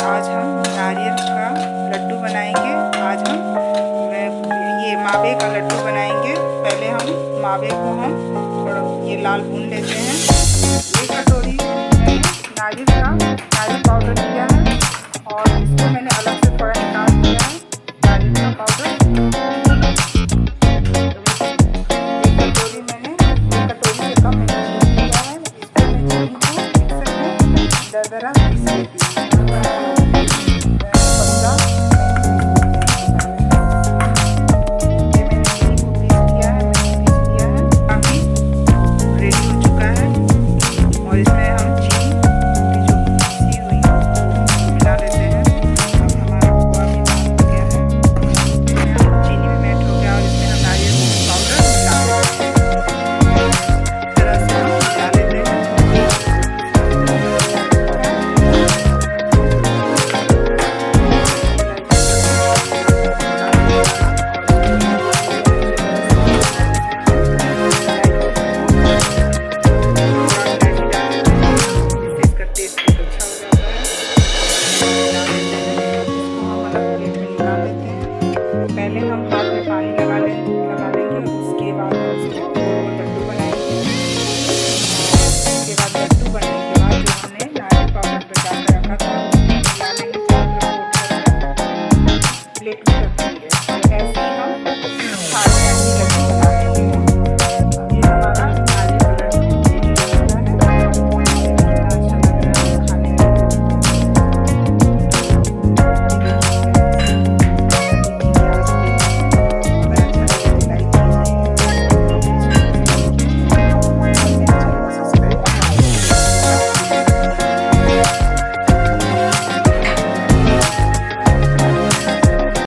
आज हम नारियल का लड्डू बनाएंगे। आज हम ये मावे का लड्डू बनाएंगे। पहले हम मावे को हम थोड़ा ये लाल भून लेते हैं। 1 कटोरी नारियल पाउडर लिया है।